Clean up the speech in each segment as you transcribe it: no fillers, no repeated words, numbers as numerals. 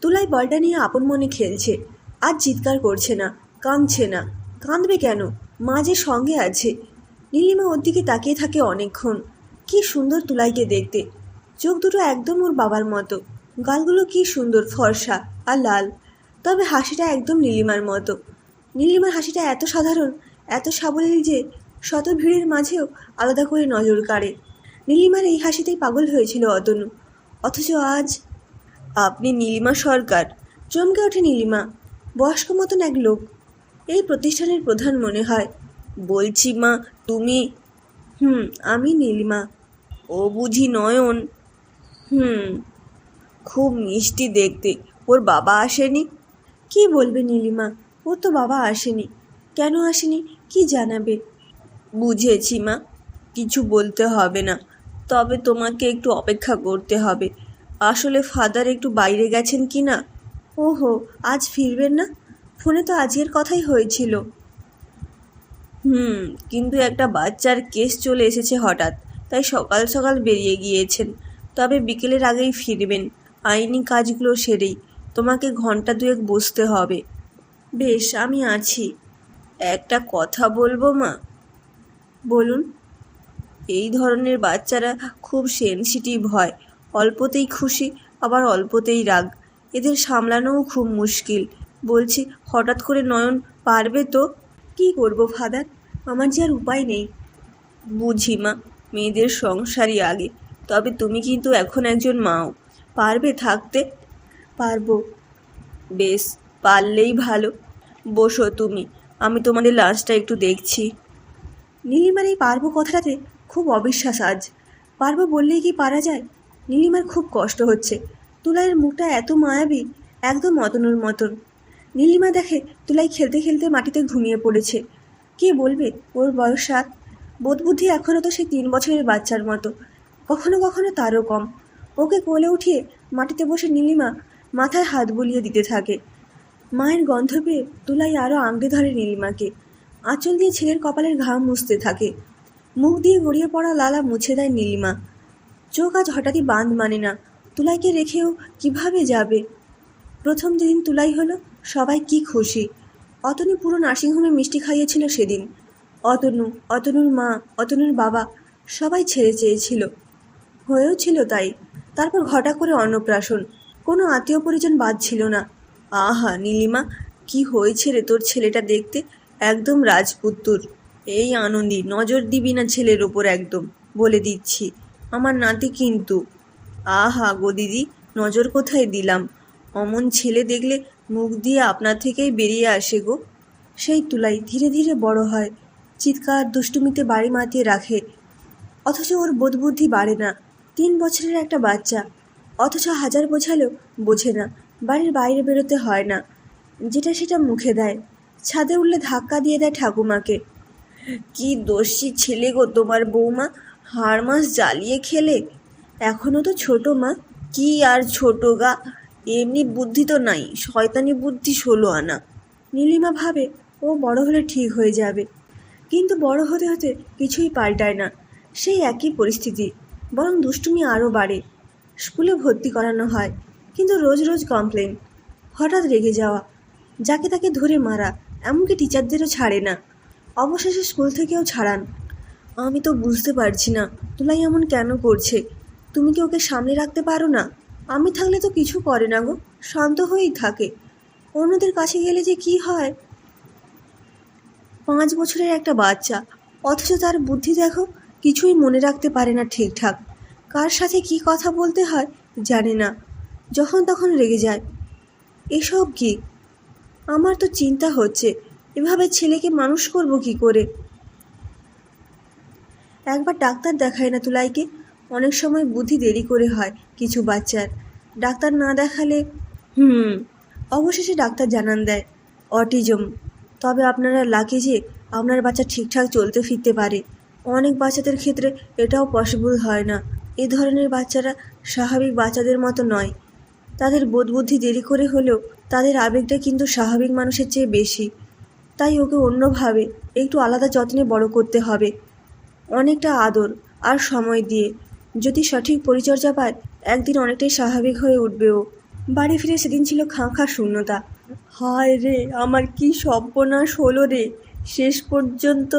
তুলাই বলটা নিয়ে আপন মনে খেলছে। আজ চিৎকার করছে না, কাঁদছে না। কাঁদবে কেন? মা যে সঙ্গে আছে। নীলিমা ওর দিকে তাকিয়ে থাকে অনেকক্ষণ। কি সুন্দর তুলাইকে দেখতে। চোখ দুটো একদম ওর বাবার মতো। গালগুলো কি সুন্দর ফর্সা আর লাল। তবে হাসিটা একদম নীলিমার মতো। নীলিমার হাসিটা এত সাধারণ, এত সাবলীল যে শত ভিড়ের মাঝেও আলাদা করে নজর কাড়ে। নীলিমার এই হাসিতেই পাগল হয়েছিল অতনু। অথচ আজ আপনি নীলিমা সরকার? চমকে ওঠে নীলিমা। বয়স্ক মতন এক লোক, এই প্রতিষ্ঠানের প্রধান মনে হয়। বলছি মা, তুমি? আমি নীলিমা। ও বুঝি নয়ন? খুব মিষ্টি দেখতে। ওর বাবা আসেনি? কি বলবে নীলিমা, ওর তো বাবা আসেনি। কেন আসেনি কি জানাবে? বুঝেছি মা, কিছু বলতে হবে না। তবে তোমাকে একটু অপেক্ষা করতে হবে। আসলে ফাদার একটু বাইরে গেছেন কি না। ওহো, আজ ফিরবেন না? ফোনে তো আজকের কথাই হয়েছিল। কিন্তু একটা বাচ্চার কেস চলে এসেছে হঠাৎ, তাই সকাল সকাল বেরিয়ে গিয়েছেন। তবে বিকেলের আগেই ফিরবেন। আইনি কাজগুলো সেরেই। তোমাকে ঘন্টা দুয়েক বসতে হবে। বেশ, আমি আছি। একটা কথা বলবো মা? বলুন। এই ধরনের বাচ্চারা খুব সেনসিটিভ হয়। অল্পতেই খুশি, আবার অল্পতেই রাগ। এদের সামলানোও খুব মুশকিল। বলছি, হঠাৎ করে নয়ন পারবে তো? কি করব ফাদার, আমার যে আর উপায় নেই। বুঝি মা, মেয়েদের সংসারই আগে। তবে তুমি কিন্তু এখন একজন মাও। পারবে থাকতে? পারবো। বেশ, পারলেই ভালো। বসো তুমি, আমি তোমাদের লাঞ্চটা একটু দেখছি। নীলিমার এই পারবো কথাটাতে খুব অবিশ্বাস আজ। পারবো বললেই কি পারা যায়? নীলিমার খুব কষ্ট হচ্ছে। তুলাইয়ের মুখটা এত মায়াবী, একদম অতনুর মতন। নীলিমা দেখে তুলাই খেলতে খেলতে মাটিতে ঘুমিয়ে পড়েছে। কে বলবে ওর বয়স 7। বোধবুদ্ধি এখনও তো সেই 3 বছরের বাচ্চার মতো, কখনো কখনো তারও কম। ওকে কোলে উঠিয়ে মাটিতে বসে নীলিমা মাথায় হাত বুলিয়ে দিতে থাকে। মায়ের গন্ধ পেয়ে তুলাই আরও আঁকড়ে ধরে নীলিমাকে। আঁচল দিয়ে ছেলের কপালের ঘাম মুছতে থাকে। মুখ দিয়ে গড়িয়ে পড়া লালা মুছে দেয় নীলিমা। চোখ আজ হঠাৎই বাঁধ মানে না। তুলাইকে রেখেও কিভাবে যাবে? প্রথম যেদিন তুলাই হলো, সবাই কি খুশি। অতনু পুরো নার্সিংহোমে মিষ্টি খাইয়েছিল সেদিন। অতনু, অতনুর মা, অতনুর বাবা সবাই ছেড়ে চেয়েছিল। হয়েও ছিল তাই। তারপর ঘটা করে অন্নপ্রাশন। কোনো আত্মীয় পরিজন বাদ ছিল না। আহা নীলিমা, কি হয়েছে রে তোর ছেলেটা দেখতে? একদম রাজপুত্তুর। এই আনন্দি, নজর দিবি না ছেলের ওপর একদম, বলে দিচ্ছি। আমার নাতি কিন্তু। আহা গো দিদি, নজর কোথায় দিলাম? অমন ছেলে দেখলে মুখ দিয়ে আপনার থেকেই বেরিয়ে আসে গো। সেই তুলাই ধীরে ধীরে বড় হয়, চিৎকার দুষ্টুমিতে বাড়ি মাতিয়ে রাখে। অথচ ওর বোধবুদ্ধি বাড়ে না। 3 বছরের একটা বাচ্চা, অথচ হাজার বোঝালেও বোঝে না। বাড়ির বাইরে বেরোতে হয় না, যেটা সেটা মুখে দেয়। ছাদে উঠলে ধাক্কা দিয়ে দেয় ঠাকুমাকে। কি দোষী ছেলে গো তোমার বৌমা, হাড় মাস জ্বালিয়ে খেলে। এখনও তো ছোট মা। কি আর ছোট গা, এমনি বুদ্ধি তো নাই, শয়তানি বুদ্ধি 16 আনা। নীলিমা ভাবে ও বড় হলে ঠিক হয়ে যাবে, কিন্তু বড় হতে হতে কিছুই পাল্টায় না। সেই একই পরিস্থিতি, বরং দুষ্টুমি আরও বাড়ে। স্কুলে ভর্তি করানো হয়, কিন্তু রোজ রোজ কমপ্লেন, হঠাৎ রেগে যাওয়া, যাকে তাকে ধরে মারা, এমনকি টিচারদেরও ছাড়ে না। অবশেষে স্কুল থেকেও ছাড়ান। আমি তো বুঝতে পারছি না তুলাই এমন কেন করছে। তুমি কি ওকে সামনে রাখতে পারো না? আমি থাকলে তো কিছু করে না গো, শান্ত হয়েই থাকে। অন্যদের কাছে গেলে যে কি হয়। 5 বছরের একটা বাচ্চা, অথচ তার বুদ্ধি দেখো, কিছুই মনে রাখতে পারে না ঠিকঠাক। কার সাথে কি কথা বলতে হয় জানে না, যখন তখন রেগে যায়। এসব কি? আমার তো চিন্তা হচ্ছে, এভাবে ছেলেকে মানুষ করব কি করে। একবার ডাক্তার দেখায় না তুলাইকে? অনেক সময় বুদ্ধি দেরি করে হয় কিছু বাচ্চার। ডাক্তার না দেখালে অবশেষে ডাক্তার জানান দেয় অটিজম। তবে আপনারা লাকি যে আপনার বাচ্চা ঠিকঠাক চলতে ফিরতে পারে। অনেক বাচ্চাদের ক্ষেত্রে এটাও পসিবল হয় না। এ ধরনের বাচ্চারা স্বাভাবিক বাচ্চাদের মতো নয়। তাদের বোধবুদ্ধি দেরি করে হলেও তাদের আবেগটা কিন্তু স্বাভাবিক মানুষের চেয়ে বেশি। তাই ওকে অন্যভাবে একটু আলাদা যত্নে বড় করতে হবে। অনেকটা আদর আর সময় দিয়ে। যদি সঠিক পরিচর্যা পায়, একদিন অনেকটাই স্বাভাবিক হয়ে উঠবে ও। বাড়ি ফিরে সেদিন ছিল খাঁ খাঁ শূন্যতা। হায় রে, আমার কি সর্বনাশ হলো রে! শেষ পর্যন্ত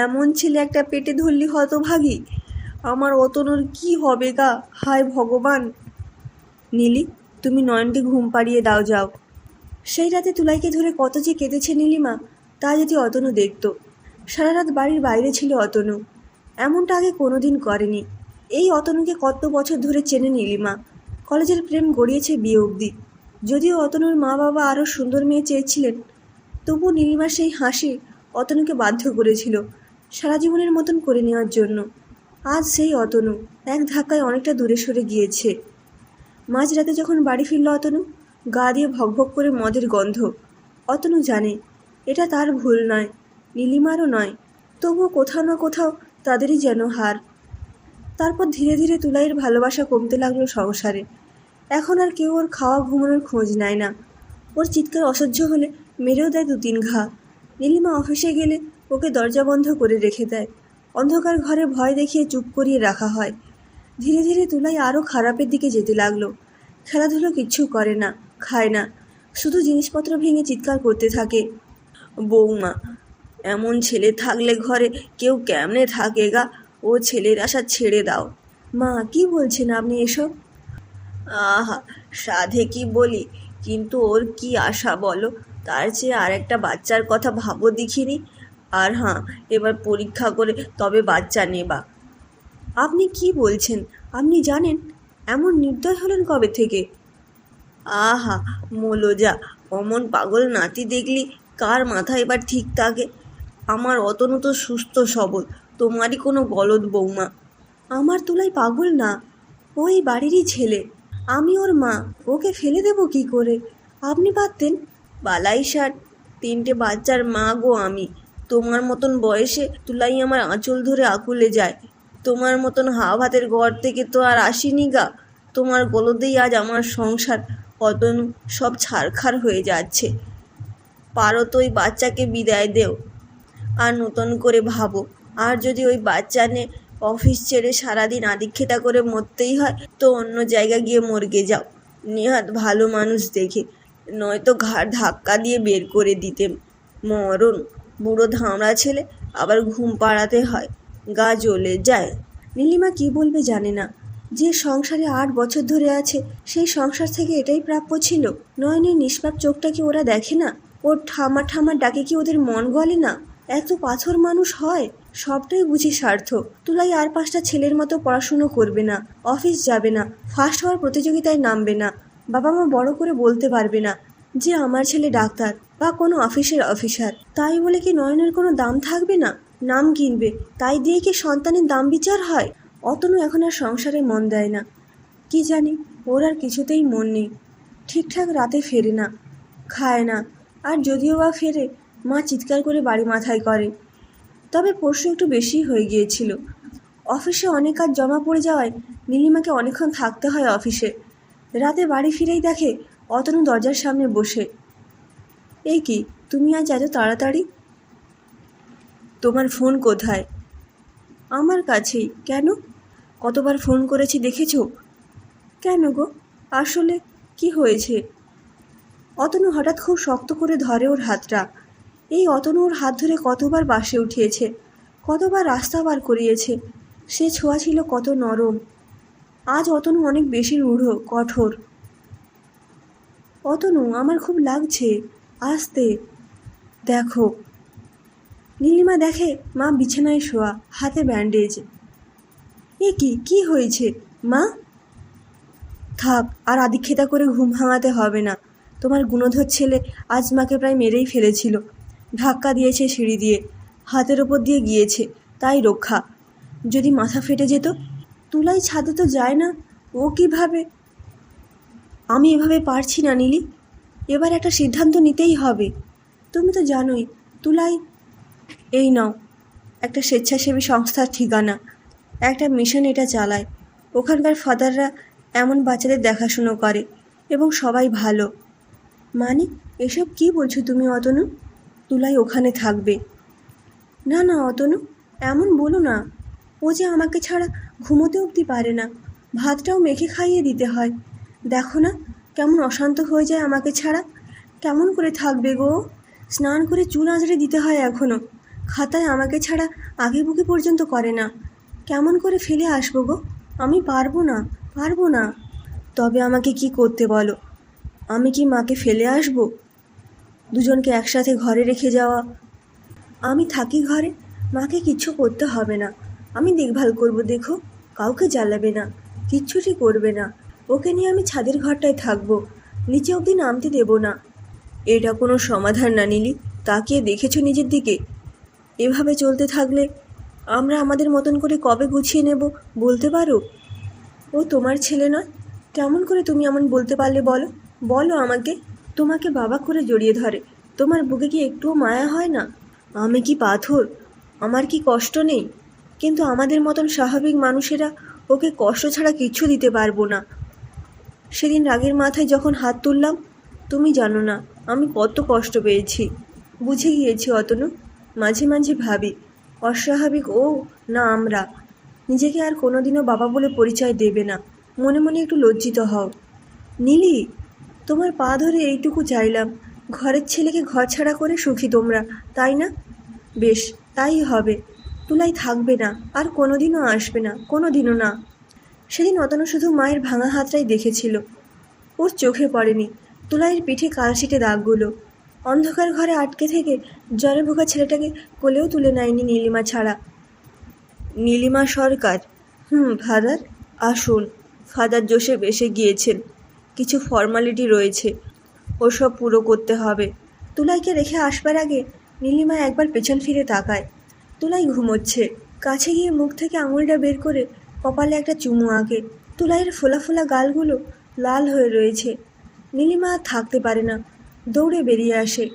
এমন ছেলে একটা পেটে ধরলি হতভাগী। আমার অতনুর কি হবে গা, হায় ভগবান! নীলি, তুমি নয়নকে ঘুম পাড়িয়ে দাও, যাও। সেই রাতে তুলাইকে ধরে কত যে কেঁদেছে নীলিমা, তা যদি অতনু দেখত। সারা রাত বাড়ির বাইরে ছিল অতনু। এমনটা আগে কোনোদিন করেনি। এই অতনুকে কত বছর ধরে চেনে নীলিমা। কলেজের প্রেম গড়িয়েছে বিয়ে অবধি। যদিও অতনুর মা বাবা আরও সুন্দর মেয়ে চেয়েছিলেন, তবু নীলিমার সেই হাসি অতনুকে বাধ্য করেছিল সারা জীবনের মতন করে নেওয়ার জন্য। আজ সেই অতনু এক ধাক্কায় অনেকটা দূরে সরে গিয়েছে। মাঝরাতে যখন বাড়ি ফিরল অতনু, গা দিয়ে ভকভক করে মদের গন্ধ। অতনু জানে এটা তার ভুল নয়, নীলিমারও নয়, তবুও কোথাও না কোথাও তাদেরই যেন হার। তারপর ধীরে ধীরে তুলাইয়ের ভালোবাসা কমতে লাগলো সংসারে। এখন আর কেউ ওর খাওয়া ঘুমানোর খোঁজ নেয় না। ওর চিৎকার অসহ্য হলে মেরেও দেয় 2-3 ঘা। নীলিমা অফিসে গেলে ওকে দরজা বন্ধ করে রেখে দেয়। অন্ধকার ঘরে ভয় দেখিয়ে চুপ করিয়ে রাখা হয়। ধীরে ধীরে তুলাই আরও খারাপের দিকে যেতে লাগলো। খেলাধুলো কিচ্ছু করে না, খায় না, শুধু জিনিসপত্র ভেঙে চিৎকার করতে থাকে। বৌমা, এমন ছেলে থাকলে ঘরে কেউ কেমনে থাকে গা? ও ছেলের আশা ছেড়ে দাও। মা, কি বলছেন আপনি এসব? আহা, সাধে কি বলি, কিন্তু ওর কি আশা বলো? তার চেয়ে আর একটা বাচ্চার কথা ভাবো দেখিনি। আর হ্যাঁ, এবার পরীক্ষা করে তবে বাচ্চা নেবা। আপনি কি বলছেন? আপনি জানেন এমন নির্দয় হলেন কবে থেকে? আহা মোলোজা, অমন পাগল নাতি দেখলি কার মাথা এবার ঠিক থাকে? আমার অতনু তো সুস্থ সবল, তোমারই কোনো গলদ বৌমা। আমার তুলাই পাগল না, ওই বাড়িরই ছেলে। আমি ওর মা, ওকে ফেলে দেব কি করে? আপনি পারতেন। বালাই ষাট, 3টে বাচ্চার মা গো আমি। তোমার মতন বয়সে তুলাই আমার আঁচল ধরে আকুলে যায়। তোমার মতন হাওয়া ভাতের ঘর থেকে তো আর আসিনি গা। তোমার গলদেই আজ আমার সংসার অতনু সব ছারখার হয়ে যাচ্ছে। পারো তো ওই বাচ্চাকে বিদায় দেও, আর নতুন করে ভাবো। আর যদি ওই বাচ্চা নিয়ে অফিস ছেড়ে সারাদিন আদিক্ষেতা করে মরতেই হয়, তো অন্য জায়গায় গিয়ে মর্গে যাও, নেহাত ভালো মানুষ দেখে। নয়তো ঘাড় ধাক্কা দিয়ে বের করে দিতেম। মরণ, বুড়ো ধামড়া ছেলে, আবার ঘুম পাড়াতে হয়, গা জ্বলে যায়। নীলিমা কি বলবে জানে না। যে সংসারে 8 বছর ধরে আছে, সেই সংসার থেকে এটাই প্রাপ্য ছিল। নয়নের নিষ্পাপ চোখটা কি ওরা দেখে না? ওর ঠামা ঠামা ডাকে কি ওদের মন গলে না? এত পাথর মানুষ হয়? সবটাই বুঝি স্বার্থ। তুলাই আর 5টা ছেলের মতো পড়াশুনো করবে না, অফিস যাবে না, ফার্স্ট হওয়ার প্রতিযোগিতায় নামবে না, বাবা মা বড় করে বলতে পারবে না যে আমার ছেলে ডাক্তার বা কোনো অফিসের অফিসার। তাই বলে কি নয়নের কোনো দাম থাকবে না? নাম কিনবে, তাই দিয়ে কি সন্তানের দাম বিচার হয়? অতনু এখন আর সংসারে মন দেয় না। কি জানি, ওর আর কিছুতেই মন নেই। ঠিকঠাক রাতে ফেরে না, খায় না, আর যদিও বা ফেরে, মা চিৎকার করে বাড়ি মাথায় করে। তবে পরশু একটু বেশি হয়ে গিয়েছিল। অফিসে অনেক কাজ জমা পড়ে যাওয়ায় নীলিমাকে অনেকক্ষণ থাকতে হয় অফিসে। রাতে বাড়ি ফিরেই দেখে অতনু দরজার সামনে বসে। এই কি, তুমি আজ এত তাড়াতাড়ি? তোমার ফোন কোথায়? আমার কাছেই। কেন? কতবার ফোন করেছি দেখেছ? কেন গো, আসলে কি হয়েছে? অতনু হঠাৎ খুব শক্ত করে ধরে ওর হাতটা। এই অতনু ওর হাত ধরে কতবার বাসে উঠিয়েছে, কতবার রাস্তা পার করিয়েছে। সে ছোঁয়া ছিল কত নরম। আজ অতনু অনেক বেশি রূঢ়, কঠোর। অতনু, আমার খুব লাগছে, আসতে। দেখো। নীলিমা দেখে মা বিছানায় শোয়া, হাতে ব্যান্ডেজ। এ কি হয়েছে মা? থাক, আর আদিক্ষেতা করে ঘুম ভাঙাতে হবে না। তোমার গুণধর ছেলে আজ মাকে প্রায় মেরেই ফেলেছিল। ধাক্কা দিয়েছে সিঁড়ি দিয়ে, হাতের ওপর দিয়ে গিয়েছে, তাই রক্ষা। যদি মাথা ফেটে যেত? তুলাই ছাদে তো যায় না, ও কিভাবে? আমি এভাবে পারছি না নীলি, এবার একটা সিদ্ধান্ত নিতেই হবে। তুমি তো জানোই তুলাই। এই নাও একটা স্বেচ্ছাসেবী সংস্থার ঠিকানা, একটা মিশন এটা চালায়। ওখানকার ফাদাররা এমন বাচ্চাদের দেখাশুনো করে এবং সবাই ভালো। মানে এসব কি বলছো তুমি অতনু? তুলাই ওখানে থাকবে? না না অতনু, এমন বলো না। ও যে আমাকে ছাড়া ঘুমোতে অবধি পারে না, ভাতটাও মেখে খাইয়ে দিতে হয়। দেখো না, কেমন অশান্ত হয়ে যায় আমাকে ছাড়া। কেমন করে থাকবে গো? স্নান করে চুল আঁচড়ে দিতে হয় এখনও। খাতায় আমাকে ছাড়া আগে বুকে পর্যন্ত করে না। কেমন করে ফেলে আসবো গো? আমি পারবো না, পারবো না। তবে আমাকে কি করতে বলো? আমি কি মাকে ফেলে আসবো? দুজনকে একসাথে ঘরে রেখে যাওয়া? আমি থাকি ঘরে, মাকে কিচ্ছু করতে হবে না। আমি দেখভাল করব, দেখো। কাউকে জ্বালাবে না, কিচ্ছুটি করবে না। ওকে নিয়ে আমি ছাদের ঘরটায় থাকবো, নিচে অবধি নামতে দেব না। এটা কোনো সমাধান না নীলি। তাকিয়ে দেখেছো নিজের দিকে? এভাবে চলতে থাকলে আমরা আমাদের মতন করে কবে গুছিয়ে নেব বলতে পারো? ও তোমার ছেলে নয়? কেমন করে তুমি এমন বলতে পারলে বলো? বলো আমাকে। তোমাকে বাবা করে জড়িয়ে ধরে, তোমার বুকে কি একটুও মায়া হয় না? আমি কি পাথর? আমার কি কষ্ট নেই? কিন্তু আমাদের মতন স্বাভাবিক মানুষেরা ওকে কষ্ট ছাড়া কিচ্ছু দিতে পারবো না। সেদিন রাগের মাথায় যখন হাত তুললাম, তুমি জানো না আমি কত কষ্ট পেয়েছি। বুঝে গিয়েছি অতনু। মাঝে মাঝে ভাবি, অস্বাভাবিক ও না আমরা। নিজেকে আর কোনোদিনও বাবা বলে পরিচয় দেবে না। মনে মনে একটু লজ্জিত হও। নীলি, তোমার পা ধরে এইটুকু চাইলাম। ঘরের ছেলেকে ঘরছাড়া করে সুখী তোমরা, তাই না? বেশ, তাই হবে। তুলাই থাকবে না, আর কোনোদিনও আসবে না, কোনোদিনও না। সেদিন অতনু শুধু মায়ের ভাঙা হাতটাই দেখেছিল, ওর চোখে পড়েনি তুলাইয়ের পিঠে কালশিটে দাগগুলো। অন্ধকার ঘরে আটকে থেকে জ্বরে ভোগা ছেলেটাকে কোলেও তুলে নেয়নি নীলিমা ছাড়া। নীলিমা সরকার? ফাদার। আসুন। ফাদার জোসেফ এসে গিয়েছেন। কিছু ফর্মালিটি রয়েছে, ওসব পুরো করতে হবে। তুলাইকে রেখে আসবার আগে নীলিমা একবার পেছন ফিরে তাকায়। তুলাই ঘুমোচ্ছে। কাছে গিয়ে মুখ থেকে আঙুলটা বের করে কপালে একটা চুমু আঁকে। তুলাইয়ের ফোলা ফোলা গালগুলো লাল হয়ে রয়েছে। নীলিমা আর থাকতে পারে না, দৌড়ে বেরিয়ে আসে।